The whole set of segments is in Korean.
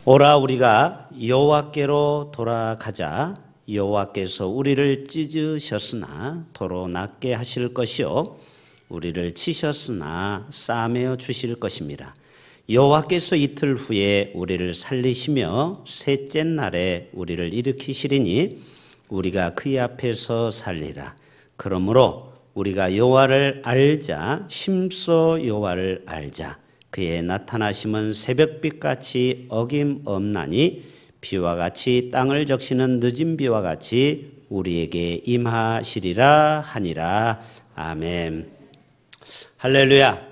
오라 우리가 여호와께로 돌아가자. 여호와께서 우리를 찢으셨으나 도로 낫게 하실 것이요 우리를 치셨으나 싸매어 주실 것입니다. 여호와께서 이틀 후에 우리를 살리시며 셋째 날에 우리를 일으키시리니 우리가 그의 앞에서 살리라. 그러므로 우리가 여호와를 알자. 심써 여호와를 알자. 그의 나타나심은 새벽빛같이 어김없나니 비와 같이 땅을 적시는 늦은 비와 같이 우리에게 임하시리라 하니라. 아멘. 할렐루야.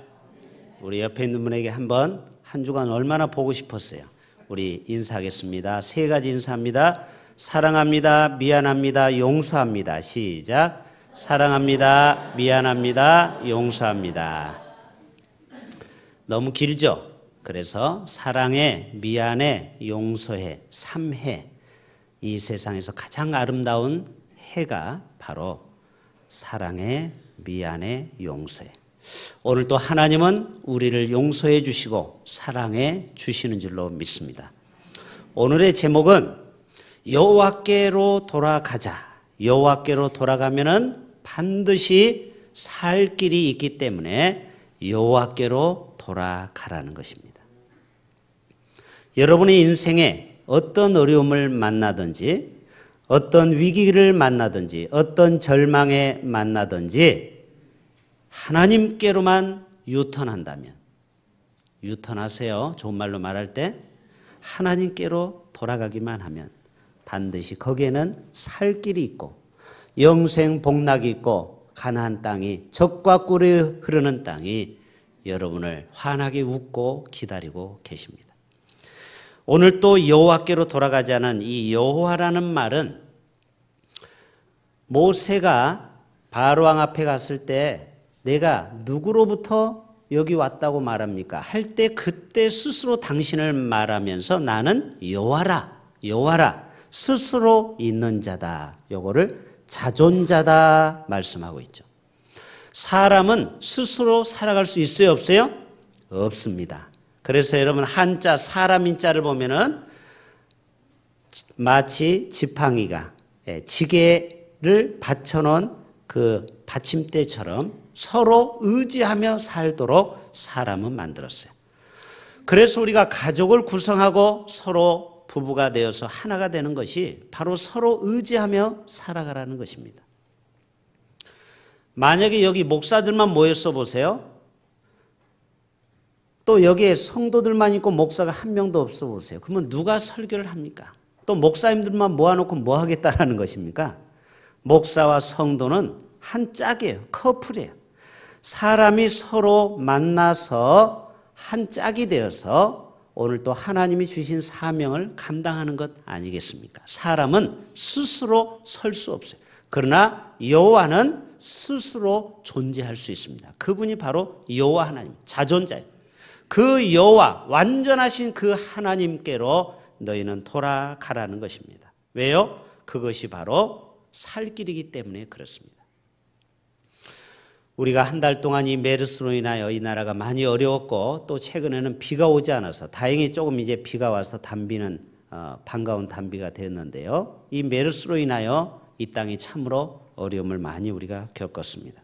우리 옆에 있는 분에게 한 주간 얼마나 보고 싶었어요. 우리 인사하겠습니다. 세 가지 인사합니다. 사랑합니다. 미안합니다. 용서합니다. 시작. 사랑합니다. 미안합니다. 용서합니다. 너무 길죠? 그래서 사랑해, 미안해, 용서해, 삼해. 이 세상에서 가장 아름다운 해가 바로 사랑해, 미안해, 용서해. 오늘 또 하나님은 우리를 용서해 주시고 사랑해 주시는 줄로 믿습니다. 오늘의 제목은 여호와께로 돌아가자. 여호와께로 돌아가면은 반드시 살 길이 있기 때문에 여호와께로 돌아가라는 것입니다. 여러분의 인생에 어떤 어려움을 만나든지 어떤 위기를 만나든지 어떤 절망에 만나든지 하나님께로만 유턴한다면, 유턴하세요. 좋은 말로 말할 때 하나님께로 돌아가기만 하면 반드시 거기에는 살 길이 있고 영생 복락이 있고 가나안 땅이 젖과 꿀이 흐르는 땅이 여러분을 환하게 웃고 기다리고 계십니다. 오늘 또 여호와께로 돌아가자는 이 여호와라는 말은 모세가 바로왕 앞에 갔을 때 내가 누구로부터 여기 왔다고 말합니까? 할 때 그때 스스로 당신을 말하면서 나는 여호와라, 여호와라, 스스로 있는 자다. 요거를 자존자다 말씀하고 있죠. 사람은 스스로 살아갈 수 있어요, 없어요? 없습니다. 그래서 여러분 한자 사람인자를 보면은 마치 지팡이가 지게를 받쳐놓은 그 받침대처럼 서로 의지하며 살도록 사람은 만들었어요. 그래서 우리가 가족을 구성하고 서로 부부가 되어서 하나가 되는 것이 바로 서로 의지하며 살아가라는 것입니다. 만약에 여기 목사들만 모였어 보세요. 또 여기에 성도들만 있고 목사가 한 명도 없어 보세요. 그러면 누가 설교를 합니까? 또 목사님들만 모아놓고 뭐 하겠다라는 것입니까? 목사와 성도는 한 짝이에요. 커플이에요. 사람이 서로 만나서 한 짝이 되어서 오늘 또 하나님이 주신 사명을 감당하는 것 아니겠습니까? 사람은 스스로 설 수 없어요. 그러나 여호와는 스스로 존재할 수 있습니다. 그분이 바로 여호와 하나님, 자존자예요. 그 여호와, 완전하신 그 하나님께로 너희는 돌아가라는 것입니다. 왜요? 그것이 바로 살 길이기 때문에 그렇습니다. 우리가 한 달 동안 이 메르스로 인하여 이 나라가 많이 어려웠고 또 최근에는 비가 오지 않아서 다행히 조금 이제 비가 와서 단비는 반가운 단비가 되었는데요. 이 메르스로 인하여 이 땅이 참으로 어려움을 많이 우리가 겪었습니다.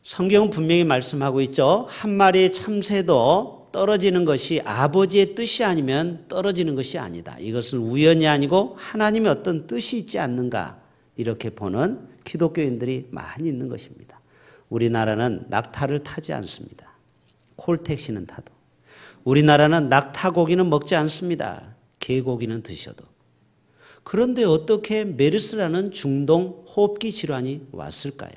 성경은 분명히 말씀하고 있죠. 한 마리의 참새도 떨어지는 것이 아버지의 뜻이 아니면 떨어지는 것이 아니다. 이것은 우연이 아니고 하나님의 어떤 뜻이 있지 않는가 이렇게 보는 기독교인들이 많이 있는 것입니다. 우리나라는 낙타를 타지 않습니다. 콜택시는 타도. 우리나라는 낙타고기는 먹지 않습니다. 개고기는 드셔도. 그런데 어떻게 메르스라는 중동 호흡기 질환이 왔을까요?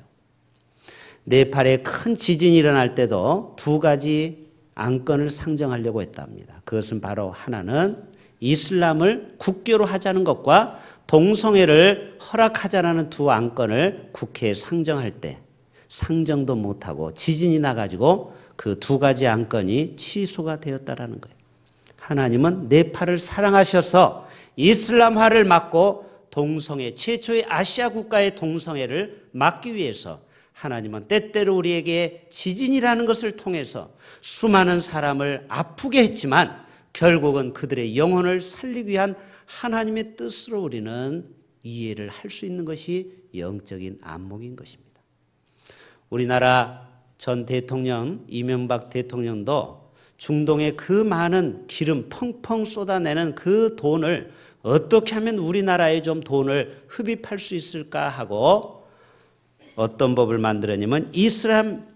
네팔에 큰 지진이 일어날 때도 두 가지 안건을 상정하려고 했답니다. 그것은 바로 하나는 이슬람을 국교로 하자는 것과 동성애를 허락하자는 두 안건을 국회에 상정할 때 상정도 못하고 지진이 나가지고 그 두 가지 안건이 취소가 되었다라는 거예요. 하나님은 네팔을 사랑하셔서 이슬람화를 막고 동성애, 최초의 아시아 국가의 동성애를 막기 위해서 하나님은 때때로 우리에게 지진이라는 것을 통해서 수많은 사람을 아프게 했지만 결국은 그들의 영혼을 살리기 위한 하나님의 뜻으로 우리는 이해를 할 수 있는 것이 영적인 안목인 것입니다. 우리나라 전 대통령 이명박 대통령도 중동에 그 많은 기름 펑펑 쏟아내는 그 돈을 어떻게 하면 우리나라에 좀 돈을 흡입할 수 있을까 하고 어떤 법을 만들었냐면 이슬람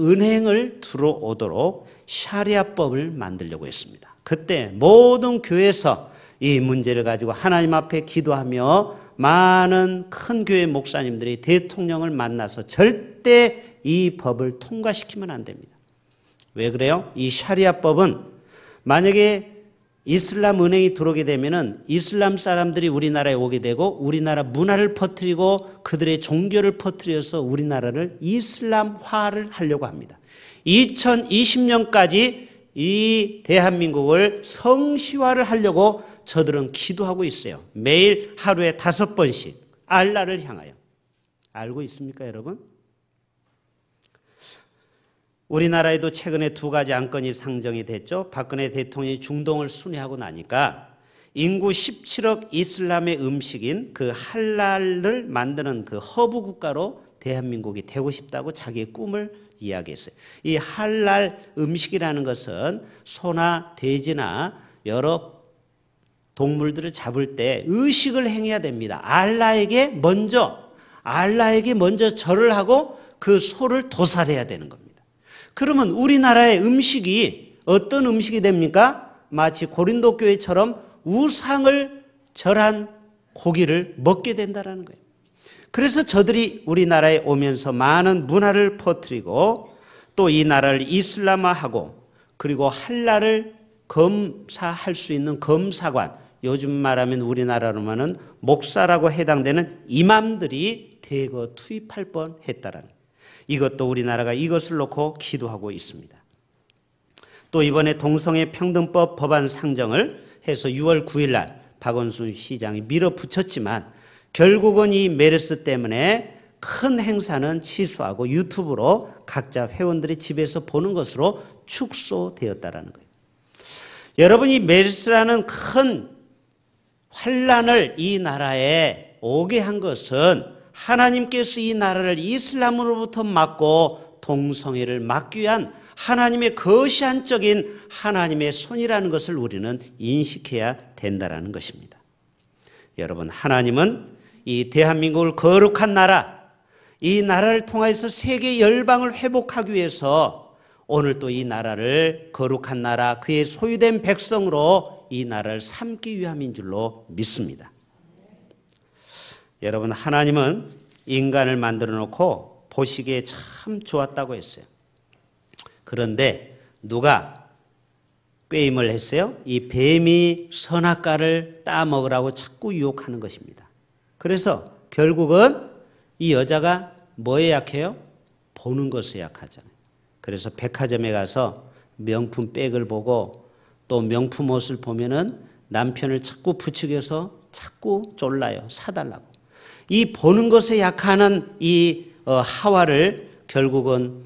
은행을 들어오도록 샤리아법을 만들려고 했습니다. 그때 모든 교회에서 이 문제를 가지고 하나님 앞에 기도하며 많은 큰 교회 목사님들이 대통령을 만나서 절대 이 법을 통과시키면 안 됩니다. 왜 그래요? 이 샤리아법은 만약에 이슬람 은행이 들어오게 되면은 이슬람 사람들이 우리나라에 오게 되고 우리나라 문화를 퍼뜨리고 그들의 종교를 퍼뜨려서 우리나라를 이슬람화를 하려고 합니다. 2020년까지 이 대한민국을 성시화를 하려고 저들은 기도하고 있어요. 매일 하루에 5번씩 알라를 향하여. 알고 있습니까, 여러분? 우리나라에도 최근에 2가지 안건이 상정이 됐죠. 박근혜 대통령이 중동을 순회하고 나니까 인구 17억 이슬람의 음식인 그 할랄을 만드는 그 허브 국가로 대한민국이 되고 싶다고 자기의 꿈을 이야기했어요. 이 할랄 음식이라는 것은 소나 돼지나 여러 동물들을 잡을 때 의식을 행해야 됩니다. 알라에게 먼저 절을 하고 그 소를 도살해야 되는 겁니다. 그러면 우리나라의 음식이 어떤 음식이 됩니까? 마치 고린도 교회처럼 우상을 절한 고기를 먹게 된다는 거예요. 그래서 저들이 우리나라에 오면서 많은 문화를 퍼뜨리고 또 이 나라를 이슬람화하고 그리고 할랄을 검사할 수 있는 검사관, 요즘 말하면 우리나라로만은 목사라고 해당되는 이맘들이 대거 투입할 뻔했다라는 거예요. 이것도 우리나라가 이것을 놓고 기도하고 있습니다. 또 이번에 동성애평등법 법안 상정을 해서 6월 9일 날 박원순 시장이 밀어붙였지만 결국은 이 메르스 때문에 큰 행사는 취소하고 유튜브로 각자 회원들이 집에서 보는 것으로 축소되었다는 거예요. 여러분, 이 메르스라는 큰 환란을 이 나라에 오게 한 것은 하나님께서 이 나라를 이슬람으로부터 막고 동성애를 막기 위한 하나님의 거시한적인 하나님의 손이라는 것을 우리는 인식해야 된다는 것입니다. 여러분, 하나님은 이 대한민국을 거룩한 나라, 이 나라를 통해서 세계 열방을 회복하기 위해서 오늘 또 이 나라를 거룩한 나라, 그의 소유된 백성으로 이 나라를 삼기 위함인 줄로 믿습니다. 여러분, 하나님은 인간을 만들어 놓고 보시기에 참 좋았다고 했어요. 그런데 누가 꾀임을 했어요? 이 뱀이 선악과를 따먹으라고 자꾸 유혹하는 것입니다. 그래서 결국은 이 여자가 뭐에 약해요? 보는 것에 약하잖아요. 그래서 백화점에 가서 명품 백을 보고 또 명품 옷을 보면은 남편을 자꾸 부추겨서 자꾸 졸라요. 사달라고. 이 보는 것에 약하는 이 하와를 결국은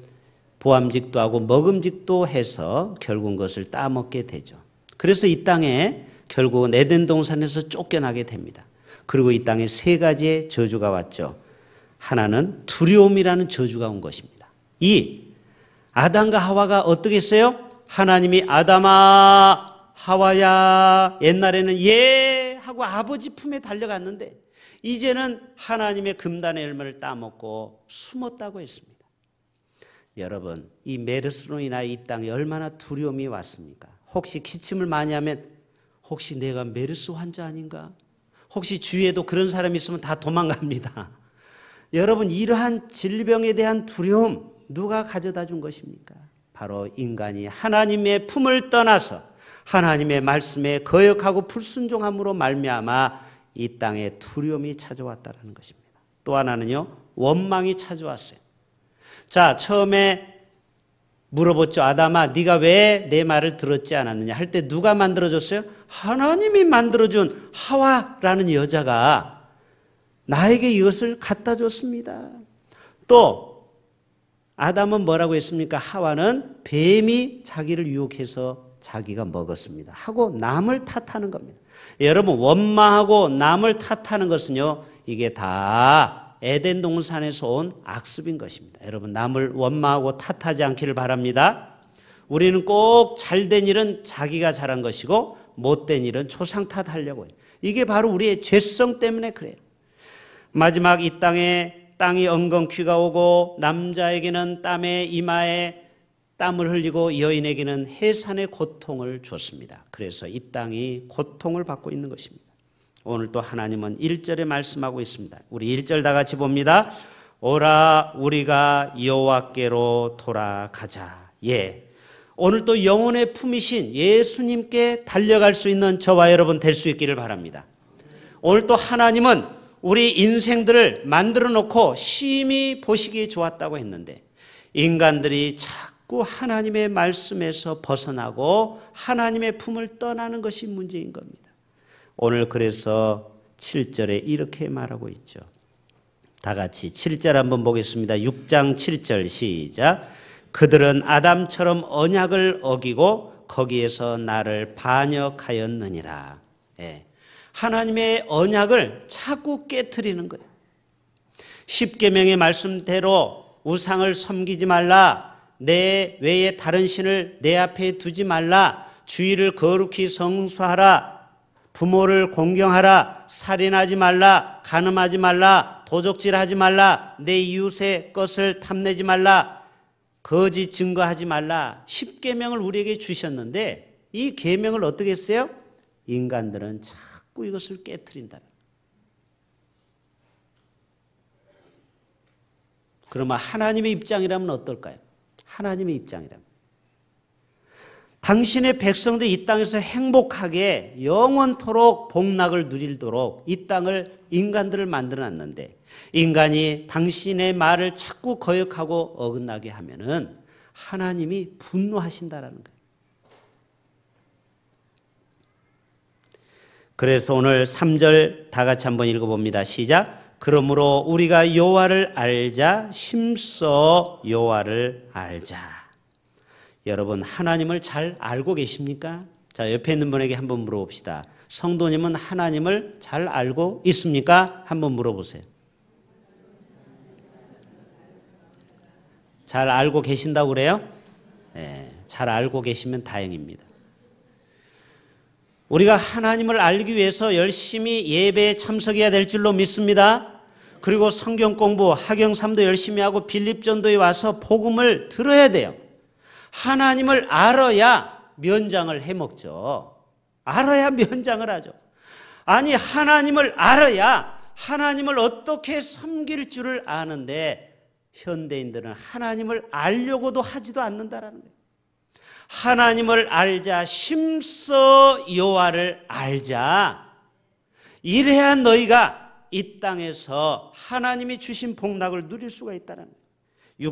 보암직도 하고 먹음직도 해서 결국은 그것을 따먹게 되죠. 그래서 이 땅에 결국은 에덴 동산에서 쫓겨나게 됩니다. 그리고 이 땅에 3가지의 저주가 왔죠. 하나는 두려움이라는 저주가 온 것입니다. 이 아담과 하와가 어떻게 했어요? 하나님이 아담아, 하와야, 옛날에는 예 하고 아버지 품에 달려갔는데 이제는 하나님의 금단의 열매를 따먹고 숨었다고 했습니다. 여러분, 이 메르스로 인하여 이 땅에 얼마나 두려움이 왔습니까? 혹시 기침을 많이 하면 혹시 내가 메르스 환자 아닌가? 혹시 주위에도 그런 사람이 있으면 다 도망갑니다. 여러분, 이러한 질병에 대한 두려움 누가 가져다 준 것입니까? 바로 인간이 하나님의 품을 떠나서 하나님의 말씀에 거역하고 불순종함으로 말미암아 이 땅에 두려움이 찾아왔다는 것입니다. 또 하나는요, 원망이 찾아왔어요. 자, 처음에 물어봤죠. 아담아, 네가 왜 내 말을 들었지 않았느냐 할 때 누가 만들어줬어요? 하나님이 만들어준 하와라는 여자가 나에게 이것을 갖다 줬습니다. 또 아담은 뭐라고 했습니까? 하와는 뱀이 자기를 유혹해서 자기가 먹었습니다 하고 남을 탓하는 겁니다. 여러분, 원망하고 남을 탓하는 것은요, 이게 다 에덴 동산에서 온 악습인 것입니다. 여러분, 남을 원망하고 탓하지 않기를 바랍니다. 우리는 꼭 잘된 일은 자기가 잘한 것이고 못된 일은 조상 탓하려고 해요. 이게 바로 우리의 죄성 때문에 그래요. 마지막 이 땅이 엉겅퀴가 오고 남자에게는 땀의 이마에 땀을 흘리고 여인에게는 해산의 고통을 줬습니다. 그래서 이 땅이 고통을 받고 있는 것입니다. 오늘 또 하나님은 1절에 말씀하고 있습니다. 우리 1절 다 같이 봅니다. 오라 우리가 여호와께로 돌아가자. 예. 오늘 또 영혼의 품이신 예수님께 달려갈 수 있는 저와 여러분 될 수 있기를 바랍니다. 오늘 또 하나님은 우리 인생들을 만들어 놓고 심히 보시기에 좋았다고 했는데 인간들이 자꾸 하나님의 말씀에서 벗어나고 하나님의 품을 떠나는 것이 문제인 겁니다. 오늘 그래서 7절에 이렇게 말하고 있죠. 다 같이 7절 한번 보겠습니다. 6장 7절 시작. 그들은 아담처럼 언약을 어기고 거기에서 나를 반역하였느니라. 예. 하나님의 언약을 자꾸 깨트리는 거예요. 십계명의 말씀대로 우상을 섬기지 말라, 내 외에 다른 신을 내 앞에 두지 말라, 주의를 거룩히 성수하라, 부모를 공경하라, 살인하지 말라, 간음하지 말라, 도적질하지 말라, 내 이웃의 것을 탐내지 말라, 거짓 증거하지 말라. 10계명을 우리에게 주셨는데 이 계명을 어떻게 했어요? 인간들은 자꾸 이것을 깨트린다. 그러면 하나님의 입장이라면 어떨까요? 하나님의 입장이라면 당신의 백성들 이 땅에서 행복하게 영원토록 복락을 누리도록 이 땅을 인간들을 만들어놨는데 인간이 당신의 말을 자꾸 거역하고 어긋나게 하면은 하나님이 분노하신다라는 거예요. 그래서 오늘 3절 다 같이 한번 읽어봅니다. 시작. 그러므로 우리가 여호와를 알자, 힘써 여호와를 알자. 여러분, 하나님을 잘 알고 계십니까? 자, 옆에 있는 분에게 한번 물어봅시다. 성도님은 하나님을 잘 알고 있습니까? 한번 물어보세요. 잘 알고 계신다고 그래요? 네, 잘 알고 계시면 다행입니다. 우리가 하나님을 알기 위해서 열심히 예배에 참석해야 될 줄로 믿습니다. 그리고 성경 공부, 학영삼도 열심히 하고 빌립전도에 와서 복음을 들어야 돼요. 하나님을 알아야 면장을 해먹죠. 알아야 면장을 하죠. 아니, 하나님을 알아야 하나님을 어떻게 섬길 줄을 아는데 현대인들은 하나님을 알려고도 하지도 않는다라는 거예요. 하나님을 알자, 심써 여호와를 알자. 이래야 너희가 이 땅에서 하나님이 주신 복락을 누릴 수가 있다는 거예요.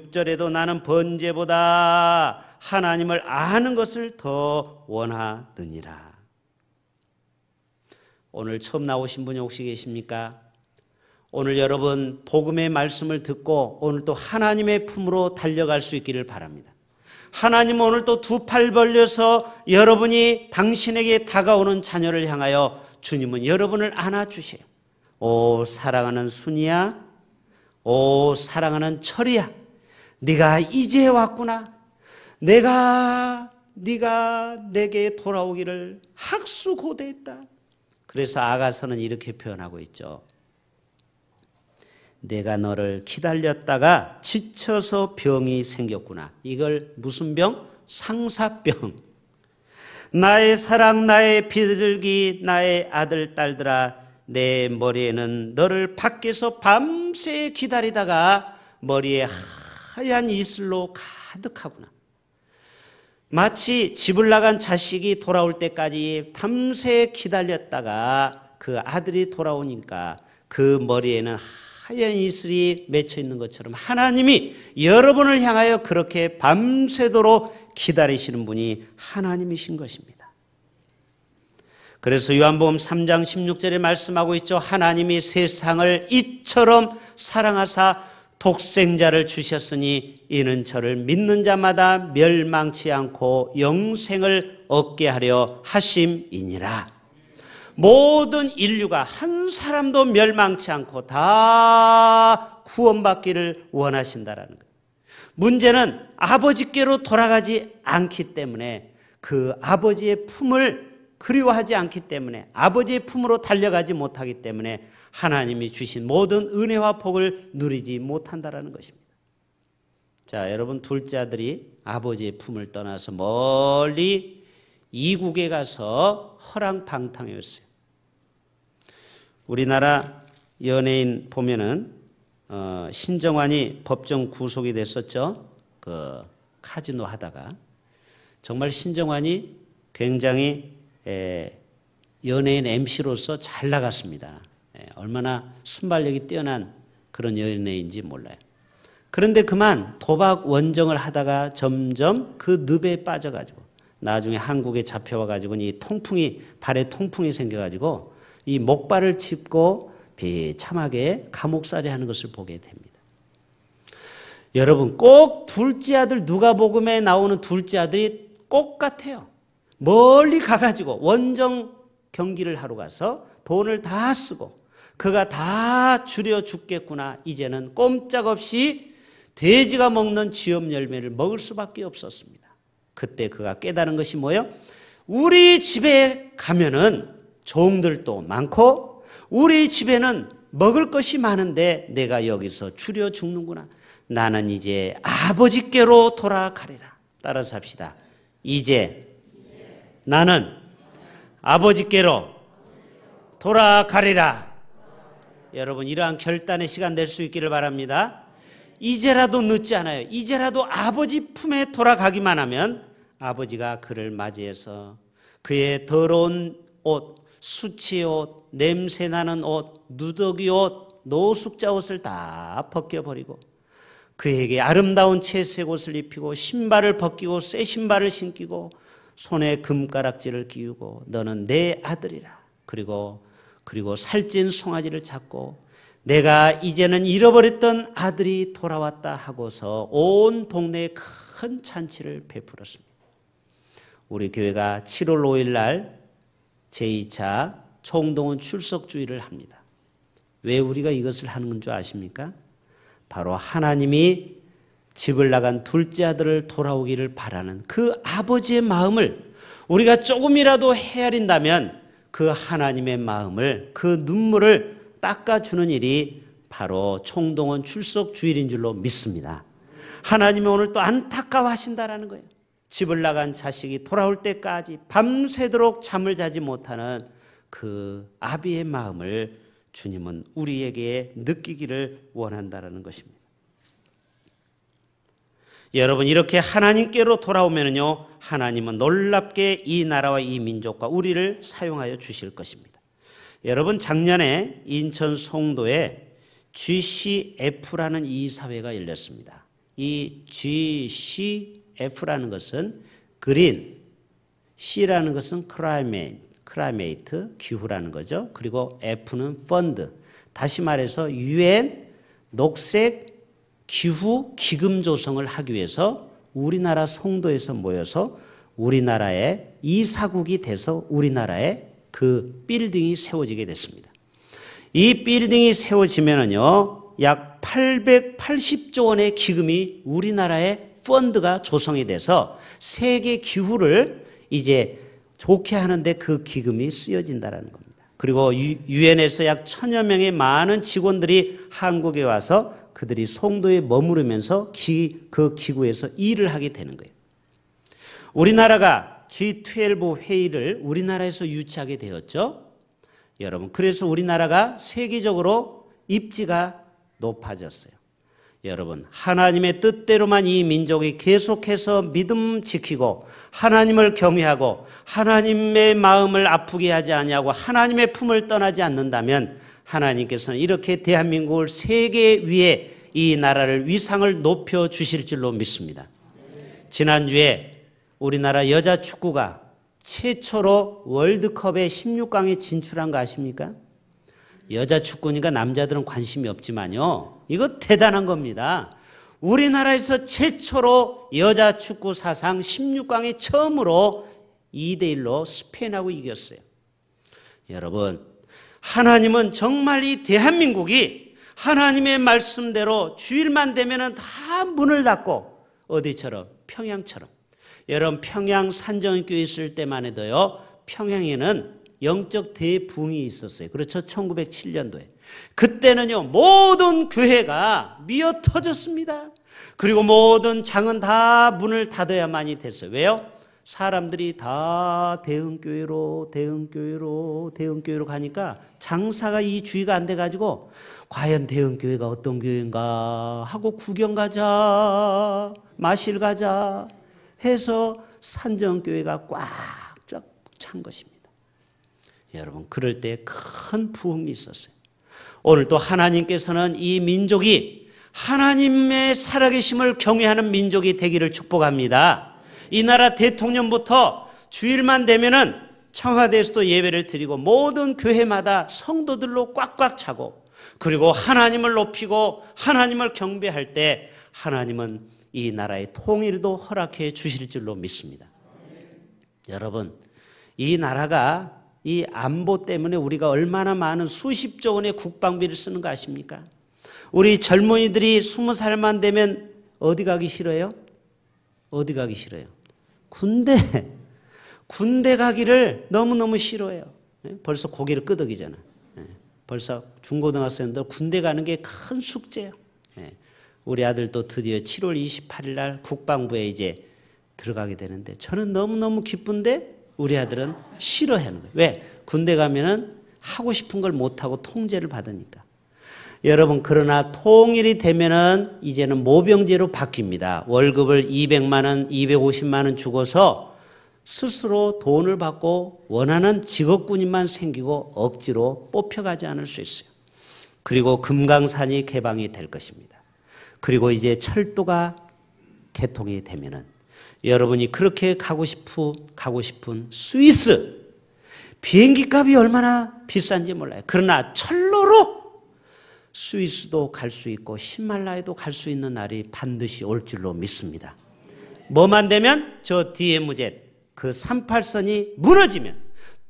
6절에도 나는 번제보다 하나님을 아는 것을 더 원하느니라. 오늘 처음 나오신 분이 혹시 계십니까? 오늘 여러분 복음의 말씀을 듣고 오늘 또 하나님의 품으로 달려갈 수 있기를 바랍니다. 하나님은 오늘 또 두 팔 벌려서 여러분이 당신에게 다가오는 자녀를 향하여 주님은 여러분을 안아주세요. 오 사랑하는 순이야, 오 사랑하는 철이야, 네가 이제 왔구나. 네가 내게 돌아오기를 학수고대했다. 그래서 아가서는 이렇게 표현하고 있죠. 내가 너를 기다렸다가 지쳐서 병이 생겼구나. 이걸 무슨 병? 상사병. 나의 사랑, 나의 비둘기, 나의 아들, 딸들아, 내 머리에는 너를 밖에서 밤새 기다리다가 머리에 하얀 이슬로 가득하구나. 마치 집을 나간 자식이 돌아올 때까지 밤새 기다렸다가 그 아들이 돌아오니까 그 머리에는 하얀 이슬이 맺혀 있는 것처럼 하나님이 여러분을 향하여 그렇게 밤새도록 기다리시는 분이 하나님이신 것입니다. 그래서 요한복음 3장 16절에 말씀하고 있죠. 하나님이 세상을 이처럼 사랑하사 독생자를 주셨으니 이는 저를 믿는 자마다 멸망치 않고 영생을 얻게 하려 하심이니라. 모든 인류가 한 사람도 멸망치 않고 다 구원받기를 원하신다라는 거예요. 문제는 아버지께로 돌아가지 않기 때문에, 그 아버지의 품을 그리워하지 않기 때문에, 아버지의 품으로 달려가지 못하기 때문에 하나님이 주신 모든 은혜와 복을 누리지 못한다라는 것입니다. 자, 여러분, 둘째 아들이 아버지의 품을 떠나서 멀리 이국에 가서 허랑방탕했어요. 우리나라 연예인 보면은 신정환이 법정 구속이 됐었죠. 그 카지노 하다가. 정말 신정환이 굉장히 연예인 MC로서 잘 나갔습니다. 얼마나 순발력이 뛰어난 그런 연예인인지 몰라요. 그런데 그만 도박 원정을 하다가 점점 그 늪에 빠져가지고 나중에 한국에 잡혀와가지고 이 통풍이, 발에 통풍이 생겨가지고 이 목발을 짚고 비참하게 감옥살이 하는 것을 보게 됩니다. 여러분, 꼭 둘째 아들, 누가복음에 나오는 둘째 아들이 꼭 같아요. 멀리 가가지고 원정 경기를 하러 가서 돈을 다 쓰고 그가 다 줄여 죽겠구나. 이제는 꼼짝없이 돼지가 먹는 쥐염 열매를 먹을 수밖에 없었습니다. 그때 그가 깨달은 것이 뭐예요? 우리 집에 가면은 종들도 많고 우리 집에는 먹을 것이 많은데 내가 여기서 줄여 죽는구나. 나는 이제 아버지께로 돌아가리라. 따라서 합시다. 이제 나는 아버지께로 돌아가리라. 여러분, 이러한 결단의 시간 될 수 있기를 바랍니다. 이제라도 늦지 않아요. 이제라도 아버지 품에 돌아가기만 하면 아버지가 그를 맞이해서 그의 더러운 옷, 수치 옷, 냄새나는 옷, 누더기 옷, 노숙자 옷을 다 벗겨버리고 그에게 아름다운 채색 옷을 입히고 신발을 벗기고 새 신발을 신기고 손에 금가락지를 끼우고 너는 내 아들이라. 그리고 살찐 송아지를 잡고 내가 이제는 잃어버렸던 아들이 돌아왔다 하고서 온 동네에 큰 잔치를 베풀었습니다. 우리 교회가 7월 5일 날 제2차 총동원 출석주의를 합니다. 왜 우리가 이것을 하는 건 줄 아십니까? 바로 하나님이 집을 나간 둘째 아들을 돌아오기를 바라는 그 아버지의 마음을 우리가 조금이라도 헤아린다면 그 하나님의 마음을, 그 눈물을 닦아주는 일이 바로 총동원 출석 주일인 줄로 믿습니다. 하나님이 오늘 또 안타까워하신다라는 거예요. 집을 나간 자식이 돌아올 때까지 밤새도록 잠을 자지 못하는 그 아비의 마음을 주님은 우리에게 느끼기를 원한다라는 것입니다. 여러분, 이렇게 하나님께로 돌아오면요, 하나님은 놀랍게 이 나라와 이 민족과 우리를 사용하여 주실 것입니다. 여러분, 작년에 인천 송도에 GCF라는 이사회가 열렸습니다. 이 GCF라는 것은 그린, C라는 것은 클라이메이트, 기후라는 거죠. 그리고 F는 펀드, 다시 말해서 UN 녹색 기후 기금 조성을 하기 위해서 우리나라 송도에서 모여서 우리나라의 이사국이 돼서 우리나라에 그 빌딩이 세워지게 됐습니다. 이 빌딩이 세워지면은요, 약 880조 원의 기금이 우리나라의 펀드가 조성이 돼서 세계 기후를 이제 좋게 하는데 그 기금이 쓰여진다는 겁니다. 그리고 유엔에서 약 1000여 명의 많은 직원들이 한국에 와서 그들이 송도에 머무르면서 그 기구에서 일을 하게 되는 거예요. 우리나라가 G12 회의를 우리나라에서 유치하게 되었죠. 여러분, 그래서 우리나라가 세계적으로 입지가 높아졌어요. 여러분, 하나님의 뜻대로만 이 민족이 계속해서 믿음 지키고 하나님을 경외하고 하나님의 마음을 아프게 하지 아니하고 하나님의 품을 떠나지 않는다면 하나님께서는 이렇게 대한민국을 세계 위에 이 나라를 위상을 높여 주실 줄로 믿습니다. 지난주에 우리나라 여자 축구가 최초로 월드컵에 16강에 진출한 거 아십니까? 여자 축구니까 남자들은 관심이 없지만요, 이거 대단한 겁니다. 우리나라에서 최초로 여자 축구 사상 16강에 처음으로 2대1로 스페인하고 이겼어요. 여러분, 하나님은 정말 이 대한민국이 하나님의 말씀대로 주일만 되면은 다 문을 닫고 어디처럼? 평양처럼. 여러분, 평양 산정교회 있을 때만 해도요, 평양에는 영적 대붕이 있었어요. 그렇죠? 1907년도에. 그때는요, 모든 교회가 미어 터졌습니다. 그리고 모든 장은 다 문을 닫아야만이 됐어요. 왜요? 사람들이 다 대흥교회로 가니까 장사가 이 주의가 안 돼가지고 과연 대흥교회가 어떤 교회인가 하고 구경 가자, 마실 가자 해서 산정교회가 꽉 찬 것입니다. 여러분, 그럴 때 큰 부흥이 있었어요. 오늘 또 하나님께서는 이 민족이 하나님의 살아계심을 경외하는 민족이 되기를 축복합니다. 이 나라 대통령부터 주일만 되면은 청와대에서도 예배를 드리고 모든 교회마다 성도들로 꽉꽉 차고, 그리고 하나님을 높이고 하나님을 경배할 때 하나님은 이 나라의 통일도 허락해 주실 줄로 믿습니다. 여러분, 이 나라가 이 안보 때문에 우리가 얼마나 많은 수십조 원의 국방비를 쓰는 거 아십니까? 우리 젊은이들이 20살만 되면 어디 가기 싫어요? 어디 가기 싫어요? 군대 가기를 너무너무 싫어해요. 벌써 고개를 끄덕이잖아. 벌써 중고등학생들 군대 가는 게 큰 숙제예요. 우리 아들도 드디어 7월 28일 날 국방부에 이제 들어가게 되는데 저는 너무너무 기쁜데 우리 아들은 싫어하는 거예요. 왜? 군대 가면은 하고 싶은 걸 못하고 통제를 받으니까. 여러분, 그러나 통일이 되면은 이제는 모병제로 바뀝니다. 월급을 200만 원, 250만 원 주고서 스스로 돈을 받고 원하는 직업군인만 생기고 억지로 뽑혀가지 않을 수 있어요. 그리고 금강산이 개방이 될 것입니다. 그리고 이제 철도가 개통이 되면은 여러분이 그렇게 가고 싶은 스위스, 비행기 값이 얼마나 비싼지 몰라요. 그러나 철로로 스위스도 갈 수 있고 히말라야도 갈 수 있는 날이 반드시 올 줄로 믿습니다. 뭐만 되면? 저 DMZ, 그 38선이 무너지면,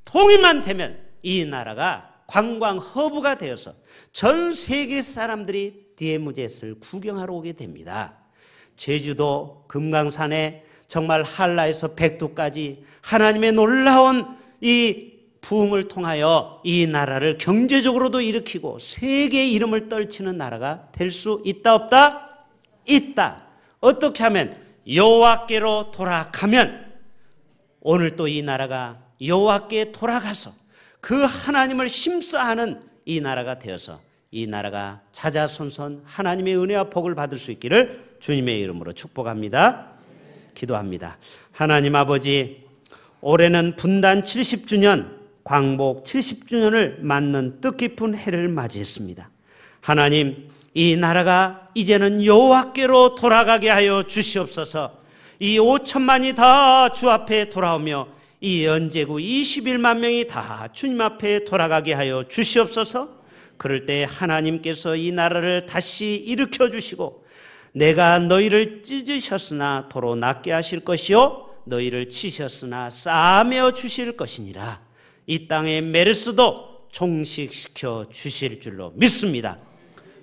통일만 되면 이 나라가 관광 허브가 되어서 전 세계 사람들이 DMZ를 구경하러 오게 됩니다. 제주도 금강산에 정말 한라에서 백두까지 하나님의 놀라운 이 부흥을 통하여 이 나라를 경제적으로도 일으키고 세계의 이름을 떨치는 나라가 될 수 있다 없다? 있다. 어떻게 하면? 여호와께로 돌아가면, 오늘 또 이 나라가 여호와께 돌아가서 그 하나님을 힘써하는 이 나라가 되어서 이 나라가 자자손손 하나님의 은혜와 복을 받을 수 있기를 주님의 이름으로 축복합니다. 기도합니다. 하나님 아버지, 올해는 분단 70주년, 광복 70주년을 맞는 뜻깊은 해를 맞이했습니다. 하나님, 이 나라가 이제는 여호와께로 돌아가게 하여 주시옵소서. 이 5천만이 다 주 앞에 돌아오며 이 연제구 21만 명이 다 주님 앞에 돌아가게 하여 주시옵소서. 그럴 때 하나님께서 이 나라를 다시 일으켜 주시고, 내가 너희를 찢으셨으나 도로 낫게 하실 것이요 너희를 치셨으나 싸매어 주실 것이니라. 이 땅의 메르스도 종식시켜 주실 줄로 믿습니다.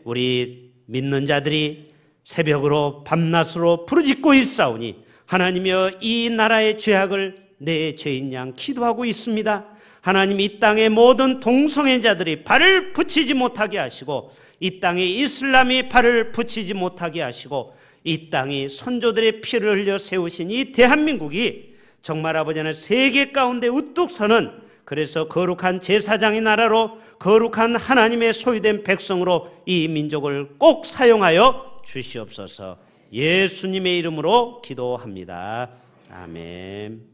우리 믿는 자들이 새벽으로 밤낮으로 부르짖고 있사오니 하나님이여, 이 나라의 죄악을 내 죄인 양 기도하고 있습니다. 하나님, 이 땅의 모든 동성애자들이 발을 붙이지 못하게 하시고, 이 땅에 이슬람이 발을 붙이지 못하게 하시고, 이 땅이 선조들의 피를 흘려 세우신 이 대한민국이 정말 아버지 하나님 세계 가운데 우뚝 서는, 그래서 거룩한 제사장의 나라로 거룩한 하나님의 소유된 백성으로 이 민족을 꼭 사용하여 주시옵소서. 예수님의 이름으로 기도합니다. 아멘.